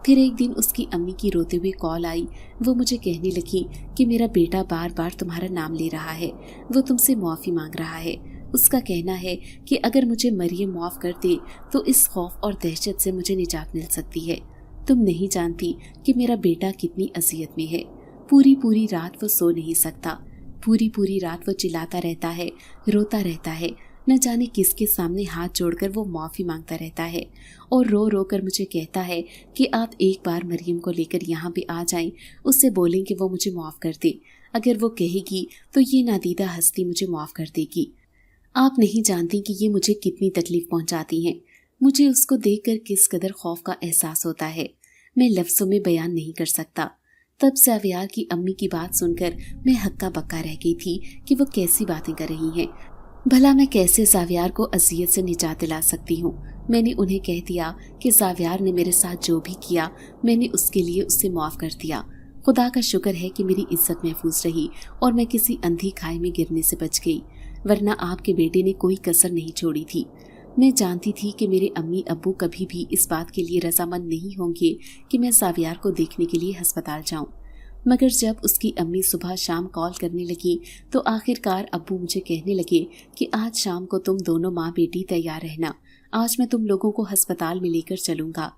फिर एक दिन उसकी अम्मी की रोते हुए कॉल आई। वो मुझे कहने लगी कि मेरा बेटा बार बार तुम्हारा नाम ले रहा है, वो तुमसे माफ़ी मांग रहा है। उसका कहना है कि अगर मुझे मरियम माफ़ कर दे तो इस खौफ और दहशत से मुझे निजात मिल सकती है। तुम नहीं जानती कि मेरा बेटा कितनी अजियत में है। पूरी पूरी रात वो सो नहीं सकता, पूरी पूरी रात वो चिल्लाता रहता है, रोता रहता है। न जाने किसके सामने हाथ जोड़कर वो माफ़ी मांगता रहता है और रो रो कर मुझे कहता है कि आप एक बार मरियम को लेकर यहाँ पे आ जाएं, उससे बोलें कि वो मुझे माफ़ कर दे। अगर वो कहेगी तो ये नादीदा हस्ती मुझे माफ़ कर देगी। आप नहीं जानती कि ये मुझे कितनी तकलीफ़ पहुँचाती हैं। मुझे उसको देखकर किस कदर खौफ का एहसास होता है, मैं लफ्ज़ों में बयान नहीं कर सकता। तब जावियार की अम्मी की बात सुनकर मैं हक्का बक्का रह गई थी कि वो कैसी बातें कर रही हैं। भला मैं कैसे जावियार को अजियत से निजात दिला सकती हूँ। मैंने उन्हें कह दिया कि जावियार ने मेरे साथ जो भी किया मैंने उसके लिए उससे माफ़ कर दिया। खुदा का शुक्र है कि मेरी इज्जत महफूज रही और मैं किसी अंधी खाई में गिरने से बच गई, वरना आपके बेटे ने कोई कसर नहीं छोड़ी थी। मैं जानती थी कि मेरे अम्मी अब्बू कभी भी इस बात के लिए रजामंद नहीं होंगे कि मैं जावियार को देखने के लिए अस्पताल जाऊं। मगर जब उसकी अम्मी सुबह शाम कॉल करने लगी तो आखिरकार अब्बू मुझे कहने लगे कि आज शाम को तुम दोनों माँ बेटी तैयार रहना, आज मैं तुम लोगों को अस्पताल में लेकर चलूँगा।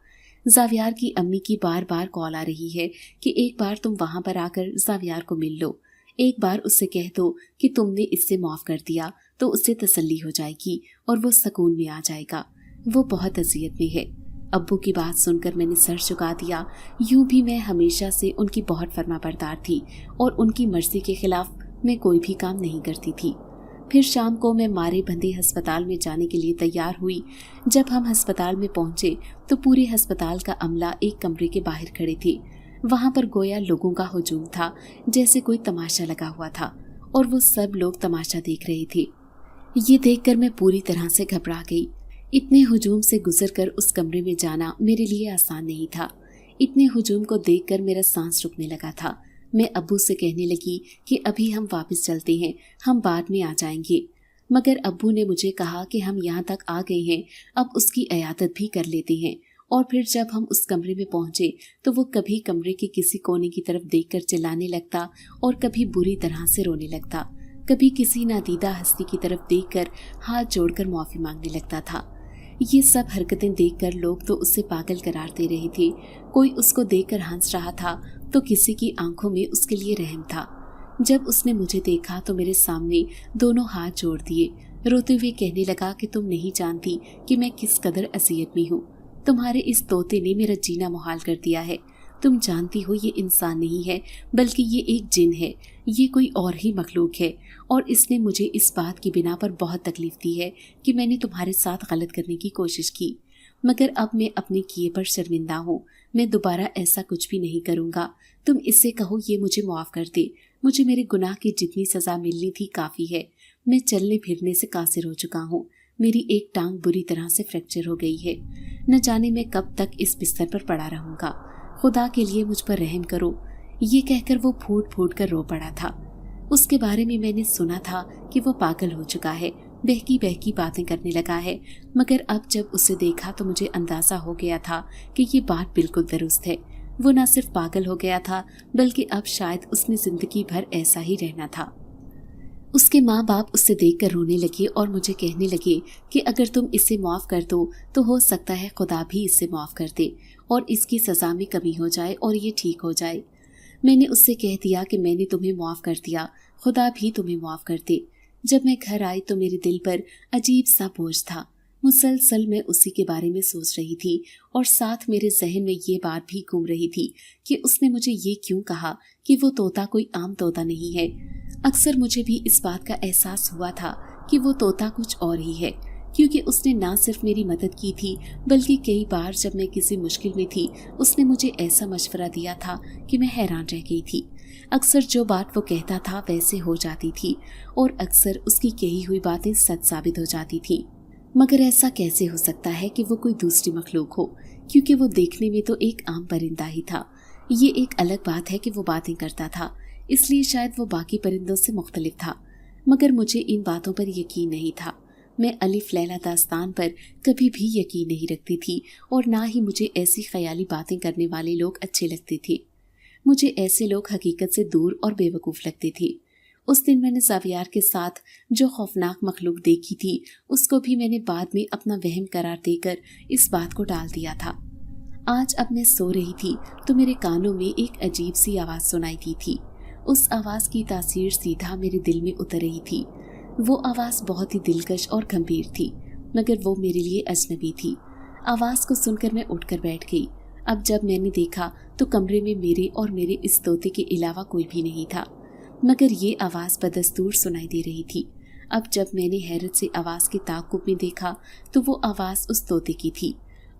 जावियार की अम्मी की बार बार कॉल आ रही है कि एक बार तुम वहाँ पर आकर जावियार को मिल लो, एक बार उससे कह दो कि तुमने इससे माफ़ कर दिया तो उससे तसल्ली हो जाएगी और वो सुकून में आ जाएगा। वो बहुत अजियत में है। अब्बू की बात सुनकर मैंने सर झुका दिया। यूं भी मैं हमेशा से उनकी बहुत फरमाबरदार थी और उनकी मर्जी के खिलाफ मैं कोई भी काम नहीं करती थी। फिर शाम को मैं मारे बंधे अस्पताल में जाने के लिए तैयार हुई। जब हम अस्पताल में पहुंचे तो पूरे अस्पताल का अमला एक कमरे के बाहर खड़े थे। वहां पर गोया लोगों का हुजूम था, जैसे कोई तमाशा लगा हुआ था और वो सब लोग तमाशा देख रहे थे। ये देखकर मैं पूरी तरह से घबरा गई। इतने हुजूम से गुजरकर उस कमरे में जाना मेरे लिए आसान नहीं था। इतने हुजूम को देखकर मेरा सांस रुकने लगा था। मैं अब्बू से कहने लगी कि अभी हम वापस चलते हैं, हम बाद में आ जाएंगे। मगर अब्बू ने मुझे कहा कि हम यहाँ तक आ गए हैं, अब उसकी इयादत भी कर लेते हैं। और फिर जब हम उस कमरे में पहुंचे तो वो कभी कमरे के किसी कोने की तरफ देखकर चिल्लाने लगता और कभी बुरी तरह से रोने लगता, कभी किसी नादीदा हस्ती की तरफ देखकर हाथ जोड़कर माफ़ी मांगने लगता था। ये सब हरकतें देखकर लोग तो उससे पागल करार दे रहे थे। कोई उसको देखकर हंस रहा था तो किसी की आंखों में उसके लिए रहम था। जब उसने मुझे देखा तो मेरे सामने दोनों हाथ जोड़ दिए, रोते हुए कहने लगा कि तुम नहीं जानती कि मैं किस कदर असियत में हूँ। तुम्हारे इस तोते ने मेरा जीना मुहाल कर दिया है। तुम जानती हो ये इंसान नहीं है बल्कि ये एक जिन है, ये कोई और ही मखलूक है और इसने मुझे इस बात की बिना पर बहुत तकलीफ दी है कि मैंने तुम्हारे साथ गलत करने की कोशिश की। مگر اب میں اپنے کیے پر شرمندہ ہوں. میں دوبارہ ایسا کچھ بھی نہیں کروں گا. تم اس سے کہو یہ مجھے معاف کر دے. مجھے میرے گناہ کی جتنی سزا ملنی تھی کافی ہے. میں چلنے پھرنے سے قاصر ہو چکا ہوں. میری ایک ٹانگ بری طرح سے فریکچر ہو گئی ہے. نہ جانے میں کب تک اس بستر پر پڑا رہوں گا. خدا کے لیے مجھ پر رحم کرو. یہ کہہ کر وہ پھوٹ پھوٹ کر رو پڑا تھا. اس کے بارے میں نے سنا تھا کہ وہ پاگل ہو چکا ہے, بہکی بہکی باتیں کرنے لگا ہے, مگر اب جب اسے دیکھا تو مجھے اندازہ ہو گیا تھا کہ یہ بات بالکل درست ہے. وہ نہ صرف پاگل ہو گیا تھا بلکہ اب شاید اس نے زندگی بھر ایسا ہی رہنا تھا. اس کے ماں باپ اسے دیکھ کر رونے لگے اور مجھے کہنے لگے کہ اگر تم اسے معاف کر دو تو ہو سکتا ہے خدا بھی اسے معاف کر دے اور اس کی سزا میں کمی ہو جائے اور یہ ٹھیک ہو جائے. میں نے اس سے کہہ دیا کہ میں نے تمہیں معاف کر دیا, خدا بھی تمہیں معاف کر دے. جب میں گھر آئی تو میرے دل پر عجیب سا بوجھ تھا. مسلسل میں اسی کے بارے میں سوچ رہی تھی اور ساتھ میرے ذہن میں یہ بات بھی گھوم رہی تھی کہ اس نے مجھے یہ کیوں کہا کہ وہ طوطا کوئی عام طوطا نہیں ہے. اکثر مجھے بھی اس بات کا احساس ہوا تھا کہ وہ طوطا کچھ اور ہی ہے, کیونکہ اس نے نہ صرف میری مدد کی تھی بلکہ کئی بار جب میں کسی مشکل میں تھی اس نے مجھے ایسا مشورہ دیا تھا کہ میں حیران رہ گئی تھی. اکثر جو بات وہ کہتا تھا ویسے ہو جاتی تھی اور اکثر اس کی کہی ہوئی باتیں سچ ثابت ہو جاتی تھیں. مگر ایسا کیسے ہو سکتا ہے کہ وہ کوئی دوسری مخلوق ہو, کیونکہ وہ دیکھنے میں تو ایک عام پرندہ ہی تھا. یہ ایک الگ بات ہے کہ وہ باتیں کرتا تھا, اس لیے شاید وہ باقی پرندوں سے مختلف تھا. مگر مجھے ان باتوں پر یقین نہیں تھا. میں الف لیلا داستان پر کبھی بھی یقین نہیں رکھتی تھی اور نہ ہی مجھے ایسی خیالی باتیں کرنے والے لوگ اچھے لگتے تھے. مجھے ایسے لوگ حقیقت سے دور اور بے وقوف لگتے تھے. اس دن میں نے زاویار کے ساتھ جو خوفناک مخلوق دیکھی تھی اس کو بھی میں نے بعد میں اپنا وہم قرار دے کر اس بات کو ٹال دیا تھا. آج اب میں سو رہی تھی تو میرے کانوں میں ایک عجیب سی آواز سنائی دی تھی. اس آواز کی تاثیر سیدھا میرے دل میں اتر رہی تھی. وہ آواز بہت ہی دلکش اور گمبھیر تھی مگر وہ میرے لیے اجنبی تھی. آواز کو سن کر میں اٹھ کر بیٹھ گئی. اب جب میں نے دیکھا تو کمرے میں میرے اور میرے اس طوطے کے علاوہ کوئی بھی نہیں تھا, مگر یہ آواز بدستور سنائی دے رہی تھی. اب جب میں نے حیرت سے آواز کے تعاقب میں دیکھا تو وہ آواز اس طوطے کی تھی.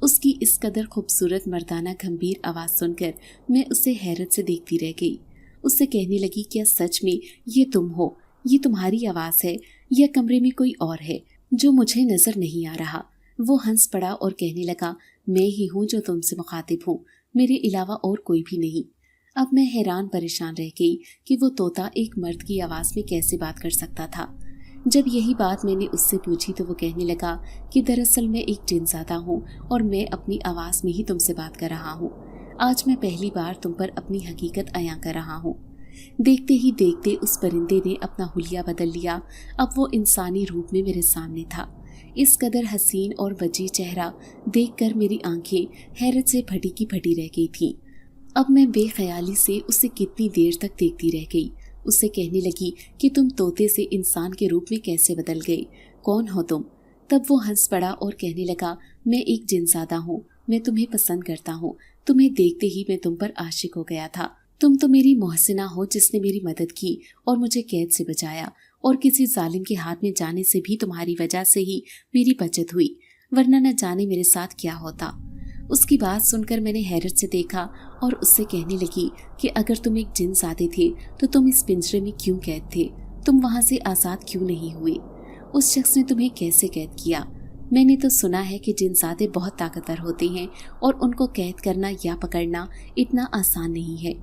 اس کی اس قدر خوبصورت مردانہ گمبھیر آواز سن کر میں اسے حیرت سے دیکھتی رہ گئی. اس سے کہنے لگی, کیا سچ میں یہ تم ہو؟ یہ تمہاری آواز ہے یا کمرے میں کوئی اور ہے جو مجھے نظر نہیں آ رہا؟ وہ ہنس پڑا اور کہنے لگا, میں ہی ہوں جو تم سے مخاطب ہوں, میرے علاوہ اور کوئی بھی نہیں. اب میں حیران پریشان رہ گئی کہ وہ طوطا ایک مرد کی آواز میں کیسے بات کر سکتا تھا. جب یہی بات میں نے اس سے پوچھی تو وہ کہنے لگا کہ دراصل میں ایک جن زادہ ہوں اور میں اپنی آواز میں ہی تم سے بات کر رہا ہوں. آج میں پہلی بار تم پر اپنی حقیقت عیاں کر رہا ہوں. دیکھتے ہی دیکھتے اس پرندے نے اپنا حلیہ بدل لیا. اب وہ انسانی روپ میں میرے سامنے تھا. اس قدر حسین اور وجیح چہرہ دیکھ کر میری آنکھیں حیرت سے پھٹی کی پھٹی رہ گئی تھیں. اب میں بے خیالی سے اسے کتنی دیر تک دیکھتی رہ گئی. اسے کہنے لگی کہ تم طوطے سے انسان کے روپ میں کیسے بدل گئے؟ کون ہو تم؟ تب وہ ہنس پڑا اور کہنے لگا, میں ایک جن زادہ ہوں. میں تمہیں پسند کرتا ہوں. تمہیں دیکھتے ہی میں تم پر عاشق ہو گیا تھا. تم تو میری محسنہ ہو جس نے میری مدد کی اور مجھے قید سے بچایا, اور کسی ظالم کے ہاتھ میں جانے سے بھی تمہاری وجہ سے ہی میری بچت ہوئی, ورنہ نہ جانے میرے ساتھ کیا ہوتا. اس کی بات سن کر میں نے حیرت سے دیکھا اور اس سے کہنے لگی کہ اگر تم ایک جن زادے تھے تو تم اس پنجرے میں کیوں قید تھے؟ تم وہاں سے آزاد کیوں نہیں ہوئے؟ اس شخص نے تمہیں کیسے قید کیا؟ میں نے تو سنا ہے کہ جن زادے بہت طاقتور ہوتے ہیں اور ان کو قید کرنا یا پکڑنا اتنا آسان نہیں ہے.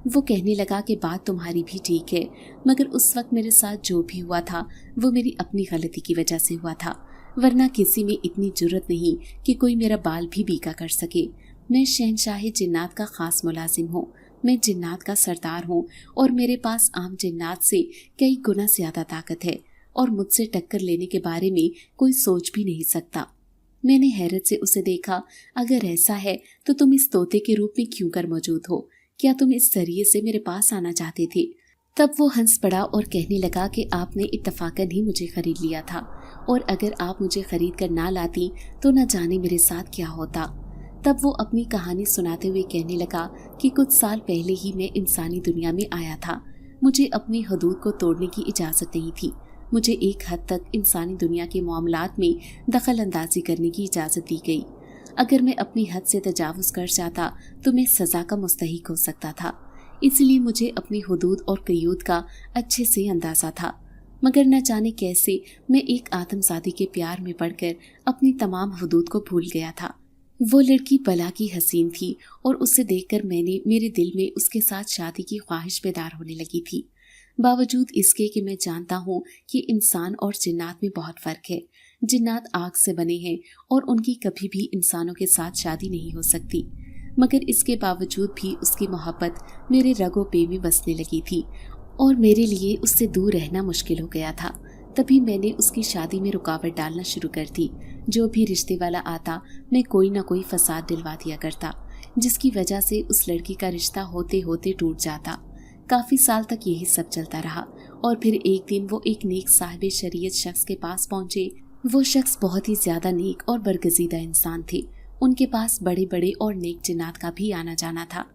وہ کہنے لگا کہ بات تمہاری بھی ٹھیک ہے, مگر اس وقت میرے ساتھ جو بھی ہوا تھا وہ میری اپنی غلطی کی وجہ سے ہوا تھا, ورنہ کسی میں اتنی جرت نہیں کہ کوئی میرا بال بھی بیکا کر سکے. میں شہنشاہ جنات کا خاص ملازم ہوں. میں جنات کا سردار ہوں اور میرے پاس عام جنات سے کئی گنا زیادہ طاقت ہے اور مجھ سے ٹکر لینے کے بارے میں کوئی سوچ بھی نہیں سکتا. میں نے حیرت سے اسے دیکھا. اگر ایسا ہے تو تم اس طوطے کے روپ میں کیوں کر موجود ہو؟ کیا تم اس ذریعے سے میرے پاس آنا چاہتے تھے؟ تب وہ ہنس پڑا اور کہنے لگا کہ آپ نے اتفاقاً ہی مجھے خرید لیا تھا, اور اگر آپ مجھے خرید کر نہ لاتی تو نہ جانے میرے ساتھ کیا ہوتا. تب وہ اپنی کہانی سناتے ہوئے کہنے لگا کہ کچھ سال پہلے ہی میں انسانی دنیا میں آیا تھا. مجھے اپنی حدود کو توڑنے کی اجازت نہیں تھی. مجھے ایک حد تک انسانی دنیا کے معاملات میں دخل اندازی کرنے کی اجازت دی گئی. अगर मैं अपनी हद से तजावुज़ कर जाता तो मैं सज़ा का मुस्तहिक हो सकता था। इसलिए मुझे अपनी हुदूद और क़यूद का अच्छे से अंदाज़ा था। मगर न जाने कैसे मैं एक आदमज़ादी के प्यार में पड़कर अपनी तमाम हुदूद को भूल गया था। वो लड़की बला की हसीन थी और उसे देखकर मेरे दिल में उसके साथ शादी की ख्वाहिश बेदार होने लगी थी। बावजूद इसके कि मैं जानता हूँ कि इंसान और जिन्नात में बहुत फ़र्क है। जिन्नात आग से बने हैं और उनकी कभी भी इंसानों के साथ शादी नहीं हो सकती। मगर इसके बावजूद भी उसकी मोहब्बत मेरे रगो पे में बसने लगी थी और मेरे लिए उससे दूर रहना मुश्किल हो गया था। तभी मैंने उसकी शादी में रुकावट डालना शुरू कर दी। जो भी रिश्ते वाला आता मैं कोई ना कोई फसाद दिलवा दिया करता, जिसकी वजह से उस लड़की का रिश्ता होते होते टूट जाता। काफ़ी साल तक यही सब चलता रहा और फिर एक दिन वो एक नेक साहिब शरीयत शख्स के पास पहुंचे। वो शख्स बहुत ही ज़्यादा नेक और बरगजीदा इंसान थे। उनके पास बड़े बड़े और नेक जिन्नात का भी आना जाना था।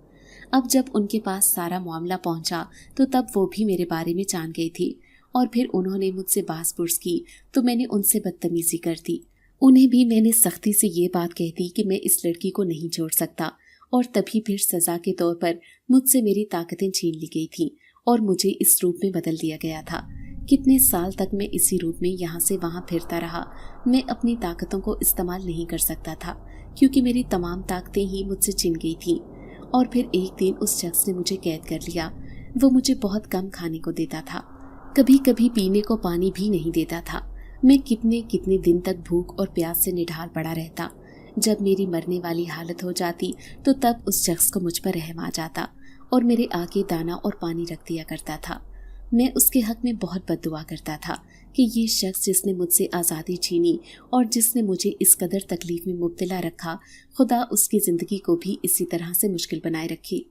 अब जब उनके पास सारा मामला पहुंचा तो तब वो भी मेरे बारे में जान गई थी और फिर उन्होंने मुझसे बास पुर्स की तो मैंने उनसे बदतमीजी कर दी। उन्हें भी मैंने सख्ती से ये बात कह दी कि मैं इस लड़की को नहीं छोड़ सकता और तभी फिर सज़ा के तौर पर मुझसे मेरी ताकतें छीन ली गई थी और मुझे इस रूप में बदल दिया गया था। कितने साल तक मैं इसी रूप में यहाँ से वहाँ फिरता रहा। मैं अपनी ताकतों को इस्तेमाल नहीं कर सकता था क्योंकि मेरी तमाम ताकतें ही मुझसे छिन गई थीं। और फिर एक दिन उस शख्स ने मुझे कैद कर लिया। वो मुझे बहुत कम खाने को देता था, कभी कभी पीने को पानी भी नहीं देता था। मैं कितने कितने दिन तक भूख और प्यास से निढाल पड़ा रहता। जब मेरी मरने वाली हालत हो जाती तो तब उस शख्स को मुझ पर रहम आ जाता और मेरे आगे दाना और पानी रख दिया करता था। मैं उसके हक में बहुत बद्दुआ करता था कि ये शख्स जिसने मुझसे आज़ादी छीनी और जिसने मुझे इस कदर तकलीफ में मुब्तला रखा, खुदा उसकी ज़िंदगी को भी इसी तरह से मुश्किल बनाए रखी।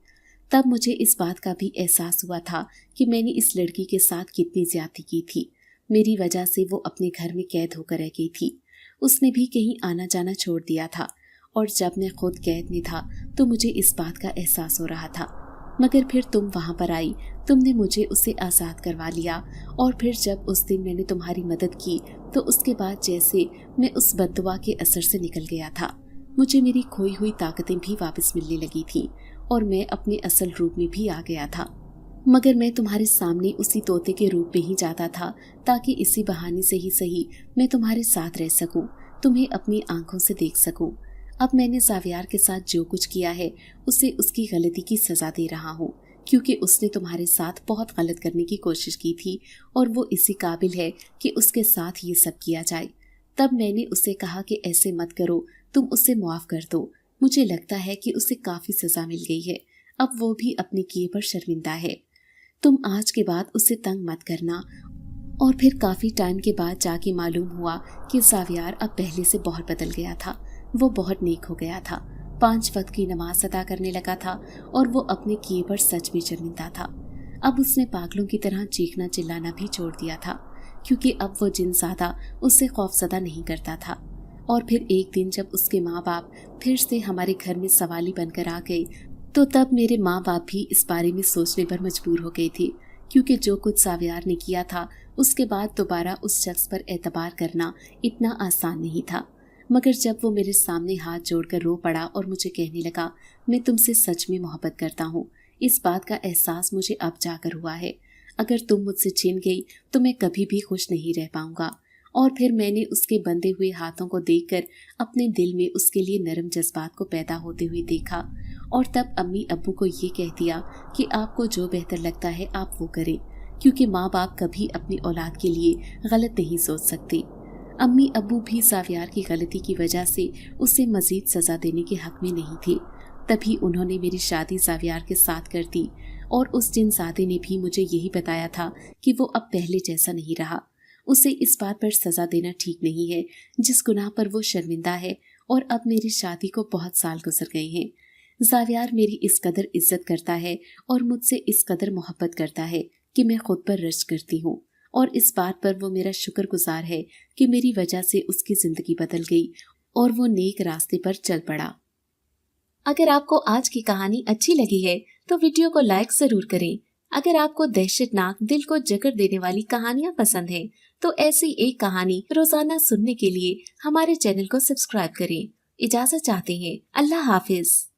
तब मुझे इस बात का भी एहसास हुआ था कि मैंने इस लड़की के साथ कितनी ज्यादती की थी। मेरी वजह से वो अपने घर में कैद होकर रह गई थी। उसने भी कहीं आना जाना छोड़ दिया था और जब मैं खुद कैद में था तो मुझे इस बात का एहसास हो रहा था। मगर फिर तुम वहाँ पर आई, तुमने मुझे उसे आज़ाद करवा लिया और फिर जब उस दिन मैंने तुम्हारी मदद की तो उसके बाद जैसे मैं उस बद्दुआ के असर से निकल गया था, मुझे मेरी खोई हुई ताकतें भी वापस मिलने लगी थी और मैं अपने असल रूप में भी आ गया था। मगर मैं तुम्हारे सामने उसी तोते के रूप में ही जाता था ताकि इसी बहाने से ही सही मैं तुम्हारे साथ रह सकूं, तुम्हें अपनी आंखों से देख सकूं। अब मैंने ज़ावियार के साथ जो कुछ किया है उसे उसकी गलती की सज़ा दे रहा हूँ, क्योंकि उसने तुम्हारे साथ बहुत गलत करने की कोशिश की थी और वो इसी काबिल है कि उसके साथ ये सब किया जाए। तब मैंने उसे कहा कि ऐसे मत करो, तुम उसे मुआफ़ कर दो। मुझे लगता है कि उसे काफ़ी सज़ा मिल गई है, अब वो भी अपने किए पर शर्मिंदा है। तुम आज के बाद उसे तंग मत करना। और फिर काफ़ी टाइम के बाद जाके मालूम हुआ कि ज़ावियार अब पहले से बहुत बदल गया था। वो बहुत नेक हो गया था, 5 वक्त की नमाज अदा करने लगा था और वो अपने किए पर सच में शर्मिंदा था। अब उसने पागलों की तरह चीखना चिल्लाना भी छोड़ दिया था, क्योंकि अब वो जिनज़ादा उससे खौफज़दा नहीं करता था। और फिर एक दिन जब उसके माँ बाप फिर से हमारे घर में सवाली बनकर आ गए तो तब मेरे माँ बाप भी इस बारे में सोचने पर मजबूर हो गए थे, क्योंकि जो कुछ ज़ावियार ने किया था उसके बाद दोबारा उस शख्स पर एतबार करना इतना आसान नहीं था। मगर जब वो मेरे सामने हाथ जोड़कर रो पड़ा और मुझे कहने लगा, मैं तुमसे सच में मोहब्बत करता हूँ, इस बात का एहसास मुझे अब जाकर हुआ है। अगर तुम मुझसे छिन गई तो मैं कभी भी खुश नहीं रह पाऊंगा। और फिर मैंने उसके बंधे हुए हाथों को देखकर अपने दिल में उसके लिए नरम जज्बात को पैदा होते हुए देखा और तब अम्मी अब्बू को ये कह दिया कि आपको जो बेहतर लगता है आप वो करें, क्योंकि माँ बाप कभी अपनी औलाद के लिए गलत नहीं सोच सकते। अम्मी अब्बू भी ज़ावियार की गलती की वजह से उसे मज़ीद सज़ा देने के हक में नहीं थे। तभी उन्होंने मेरी शादी ज़ावियार के साथ कर दी और उस जिनज़ादे ने भी मुझे यही बताया था कि वो अब पहले जैसा नहीं रहा। उसे इस बात पर सज़ा देना ठीक नहीं है जिस गुनाह पर वो शर्मिंदा है और अब मेरी शादी को बहुत साल गुजर गए हैं। ज़ावियार मेरी इस कदर इज्जत करता है और मुझसे इस कदर मोहब्बत करता है कि मैं खुद पर रश्क करती हूँ और इस बात पर वो मेरा शुक्रगुजार है कि मेरी वजह से उसकी ज़िंदगी बदल गई और वो नेक रास्ते पर चल पड़ा। अगर आपको आज की कहानी अच्छी लगी है तो वीडियो को लाइक ज़रूर करें। अगर आपको दहशतनाक दिल को जकड़ देने वाली कहानियाँ पसंद हैं तो ऐसी एक कहानी रोजाना सुनने के लिए हमारे चैनल को सब्सक्राइब करें। इजाजत चाहते हैं। अल्लाह हाफिज।